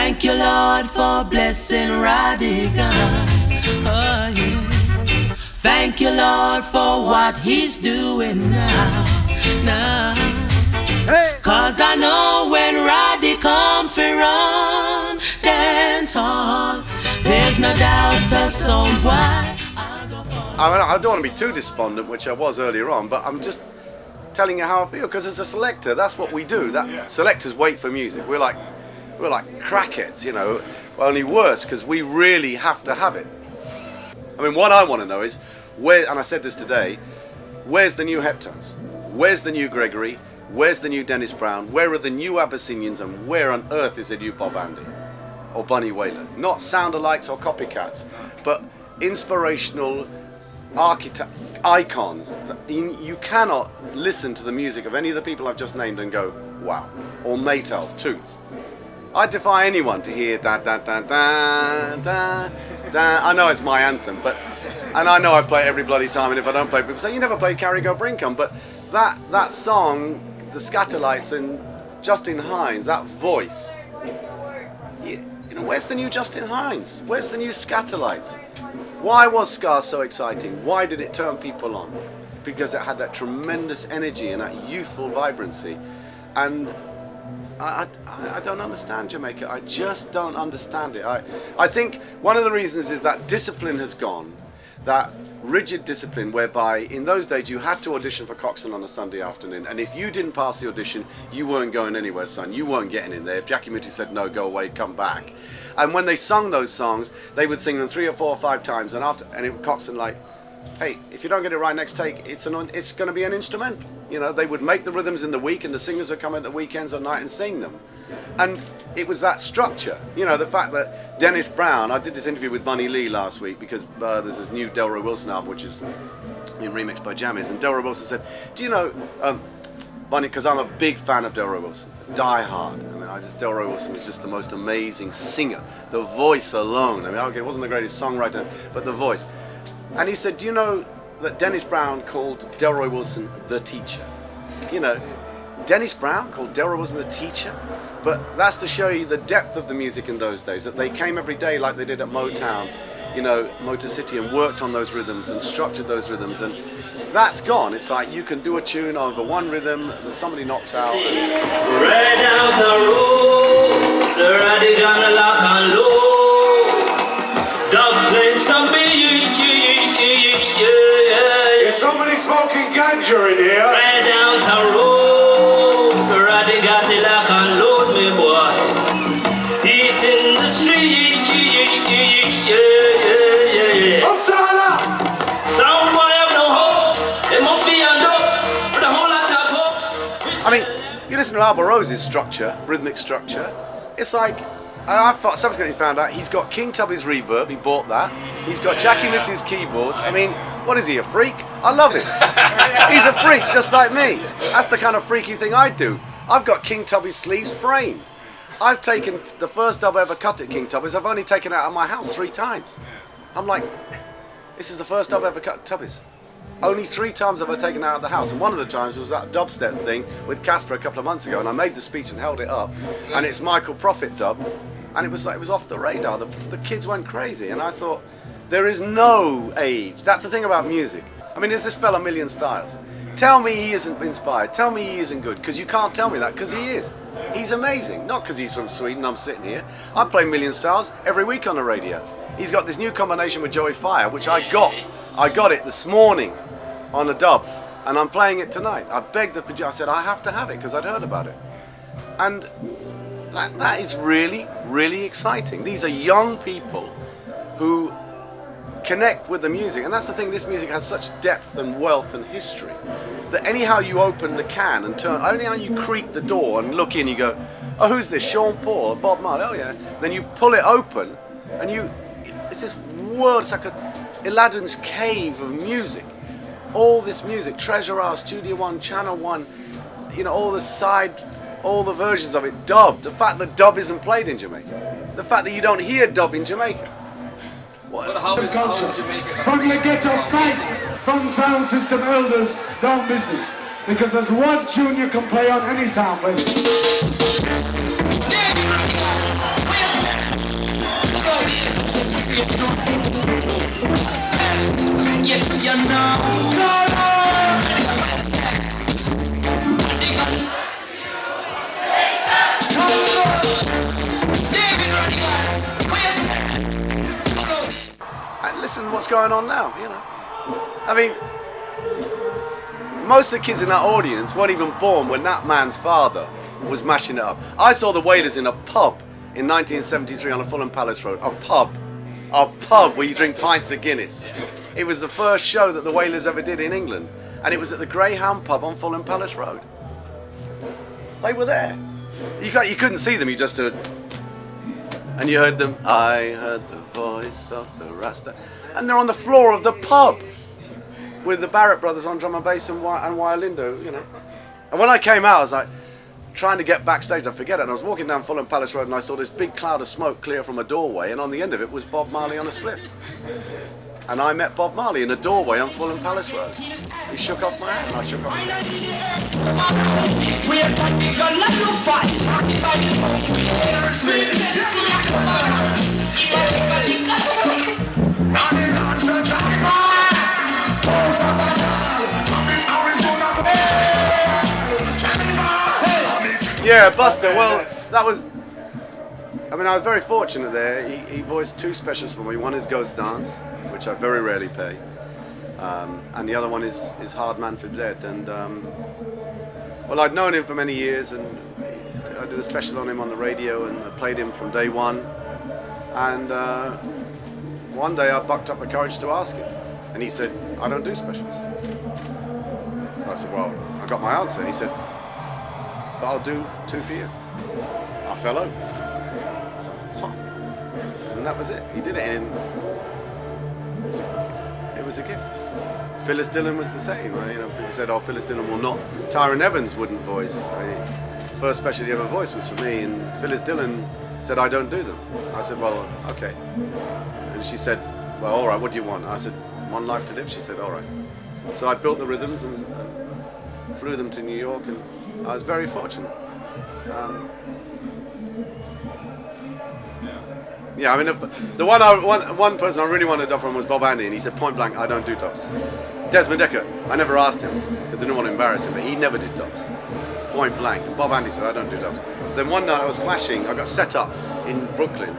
Thank you, Lord, for blessing Rodigan. Oh, yeah. Thank you, Lord, for what he's doing now. Hey. Cause I know when Roddy come for run dance hall, there's no doubt a song why I go for. I mean, I don't want to be too despondent, which I was earlier on, but I'm just telling you how I feel, because as a selector, that's what we do. Selectors wait for music. We're like crackheads, you know, only worse, because we really have to have it. I mean, what I want to know is, where, and I said this today, where's the new Heptones? Where's the new Gregory? Where's the new Dennis Brown? Where are the new Abyssinians? And where on earth is the new Bob Andy? Or Bunny Wailer? Not sound-alikes or copycats, but inspirational icons. You cannot listen to the music of any of the people I've just named and go, wow. Or Maytals, Toots. I defy anyone to hear da da da da da da. I know it's my anthem, and I know I play it every bloody time, and if I don't play it, people say, you never played Carry Go Brinkum, but that song, the Scatterlights and Justin Hines, that voice, you know, where's the new Justin Hines? Where's the new Scatterlights? Why was ska so exciting? Why did it turn people on? Because it had that tremendous energy and that youthful vibrancy. And I don't understand Jamaica. I just don't understand it. I think one of the reasons is that discipline has gone, that rigid discipline whereby in those days you had to audition for Coxsone on a Sunday afternoon, and if you didn't pass the audition, you weren't going anywhere, son. You weren't getting in there. If Jackie Moody said no, go away, come back. And when they sung those songs, they would sing them 3 or 4 or 5 times, and Coxsone like, hey, if you don't get it right next take, it's going to be an instrumental. You know, they would make the rhythms in the week, and the singers would come in the weekends or night and sing them. And it was that structure. You know, the fact that Dennis Brown, I did this interview with Bunny Lee last week because there's this new Delroy Wilson album, which is being remixed by Jammies, and Delroy Wilson said, do you know, Bunny, because I'm a big fan of Delroy Wilson, die hard. I mean, Delroy Wilson was just the most amazing singer. The voice alone, I mean, okay, it wasn't the greatest songwriter, but the voice. And he said, do you know that Dennis Brown called Delroy Wilson the teacher? You know, Dennis Brown called Delroy Wilson the teacher? But that's to show you the depth of the music in those days, that they came every day like they did at Motown, you know, Motor City, and worked on those rhythms and structured those rhythms. And that's gone. It's like you can do a tune over one rhythm that somebody knocks out. Right down the road, the Rodigan lock and load. Dog playing some Is somebody smoking ganja in here? right down the road, the Rodigan lock and load, me boy. Heat in the street, Upsala! Some boy have no hope. It must be a dope with a whole lot of hope. I mean, you listen to Alborosie's structure, rhythmic structure, it's like, I thought subsequently found out he's got King Tubby's reverb, he bought that. He's got Jackie Mitchell's keyboards. I mean, what is he, a freak? I love him. He's a freak just like me. That's the kind of freaky thing I do. I've got King Tubby's sleeves framed. I've taken the first dub I ever cut at King Tubby's, I've only taken it out of my house 3 times. I'm like, this is the first dub I ever cut at Tubby's. Only 3 times have I taken it out of the house, and one of the times was that dubstep thing with Casper a couple of months ago, and I made the speech and held it up, and it's Michael Prophet dub, and it was like, it was off the radar. The kids went crazy, and I thought, there is no age. That's the thing about music. I mean, is this fella Million Styles? Tell me he isn't inspired. Tell me he isn't good, because you can't tell me that, because he is. He's amazing. Not because he's from Sweden, I'm sitting here. I play Million Styles every week on the radio. He's got this new combination with Joey Fire, which I got it this morning on a dub, and I'm playing it tonight. I begged the producer, I said, I have to have it, because I'd heard about it. And that is really, really exciting. These are young people who connect with the music, and that's the thing, this music has such depth and wealth and history that anyhow you open the can and turn, anyhow you creak the door and look in, you go, oh, who's this, Sean Paul, Bob Marley, oh yeah, then you pull it open and it's this world, it's like Aladdin's cave of music, all this music, Treasure House, Studio One, Channel One, you know, all the versions of it, dub, the fact that dub isn't played in Jamaica, the fact that you don't hear dub in Jamaica. But how is Jamaica? From the ghetto fight, from sound system elders down business. Because there's one tune you can play on any sound, baby. you know. David Rodigan, And listen to what's going on now, you know. I mean, most of the kids in that audience weren't even born when that man's father was mashing it up. I saw the Wailers in a pub in 1973 on the Fulham Palace Road. A pub where you drink pints of Guinness. It was the first show that the Wailers ever did in England, and it was at the Greyhound pub on Fulham Palace Road. They were there. You couldn't see them, you just heard, and you heard them. I heard the voice of the Rasta, and they're on the floor of the pub with the Barrett brothers on drum and bass and Wyalindo, you know. And when I came out, I was like trying to get backstage, I forget it, and I was walking down Fulham Palace Road and I saw this big cloud of smoke clear from a doorway, and on the end of it was Bob Marley on a spliff. And I met Bob Marley in a doorway on Fulham Palace Road. He shook off my hand and I shook off his Yeah, Buster, well, that was... I mean, I was very fortunate there. He voiced two specials for me. One is Ghost Dance, which I very rarely play. And the other one is Hard Man for Dead. And, well, I'd known him for many years, and I did a special on him on the radio, and I played him from day one. And one day I bucked up the courage to ask him. And he said, I don't do specials. I said, well, I got my answer. And he said, but I'll do two for you. I fell over. I said, what? And that was it. He did it in... It was a gift. Phyllis Dillon was the same. You know, people said, oh, Phyllis Dillon will not. Tyrone Evans wouldn't voice. First special he ever voiced was for me, and Phyllis Dillon said, I don't do them. I said, well, okay. And she said, well, all right, what do you want? I said, One Life to Live. She said, all right. So I built the rhythms and flew them to New York, and I was very fortunate. Yeah, I mean, the one person I really wanted a dub from was Bob Andy, and he said point blank, I don't do dubs. Desmond Dekker, I never asked him because I didn't want to embarrass him, but he never did dubs. Point blank. And Bob Andy said, I don't do dubs. Then one night I was clashing, I got set up in Boston.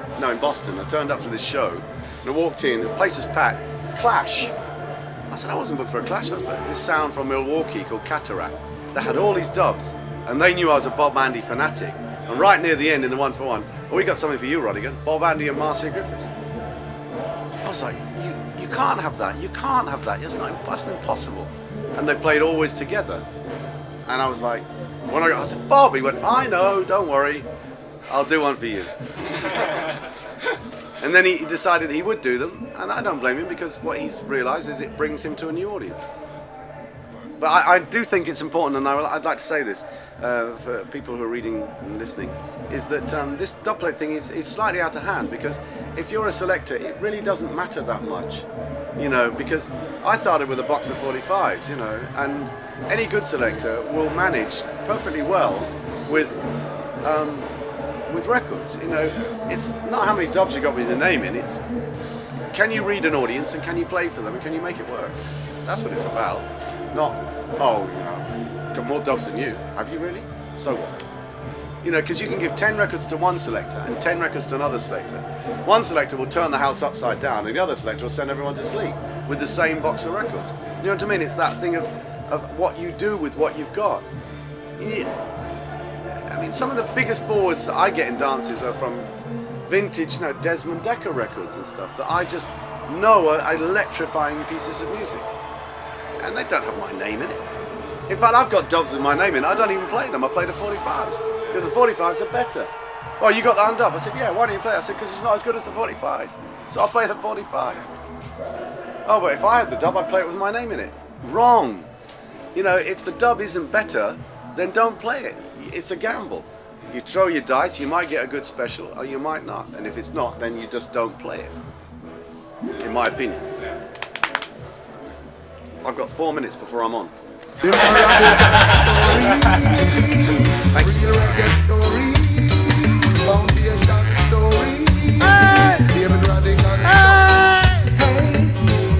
I turned up for this show, and I walked in, the place was packed, Clash. I said, I wasn't booked for a Clash, I was booked for this sound from Milwaukee called Cataract. They had all these dubs, and they knew I was a Bob Andy fanatic. And right near the end, in the 1-for-1, oh, we got something for you, Rodigan. Bob Andy and Marcia Griffiths. I was like, you can't have that. You can't have that. That's impossible. And they played Always Together. And I was like, I said, Bob. He went, I know, don't worry. I'll do one for you. And then he decided he would do them, and I don't blame him, because what he's realised is it brings him to a new audience. But I do think it's important, and I'd like to say this for people who are reading and listening, is that this dubplate thing is slightly out of hand, because if you're a selector, it really doesn't matter that much, you know, because I started with a box of 45s, you know, and any good selector will manage perfectly well with records, you know. It's not how many dubs you got with your name in, it's can you read an audience and can you play for them and can you make it work? That's what it's about. Not, oh, you know, got more dubs than you. Have you really? So what? You know, because you can give 10 records to one selector and 10 records to another selector. One selector will turn the house upside down and the other selector will send everyone to sleep with the same box of records. You know what I mean? It's that thing of what you do with what you've got. I mean, some of the biggest forwards that I get in dances are from vintage, you know, Desmond Dekker records and stuff that I just know are electrifying pieces of music. And they don't have my name in it. In fact, I've got dubs with my name in it. I don't even play them. I play the 45s because the 45s are better. Oh, you got that undub? I said, yeah, why don't you play it? I said, because it's not as good as the 45. So I'll play the 45. Oh, but if I had the dub, I'd play it with my name in it. Wrong. You know, if the dub isn't better, then don't play it. It's a gamble. You throw your dice, you might get a good special, or you might not. And if it's not, then you just don't play it. In my opinion. I've got 4 minutes before I'm on. This is a real reggae story, foundation story, David Rodigan story. Hey,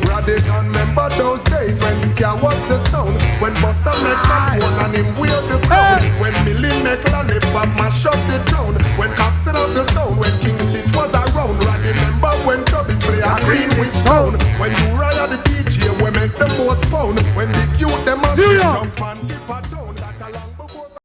Rodigan, remember remember those days when Ska was the sound, when Buster make Capone and him wear the crown, when Millie make Lollipop mash up the town, when Coxon of the sound, when King Stitch was around. I remember when Tubby's play a Greenwich Town, when Uriah the DJ we make the most pound, when the youth them a shit jump and dip a town.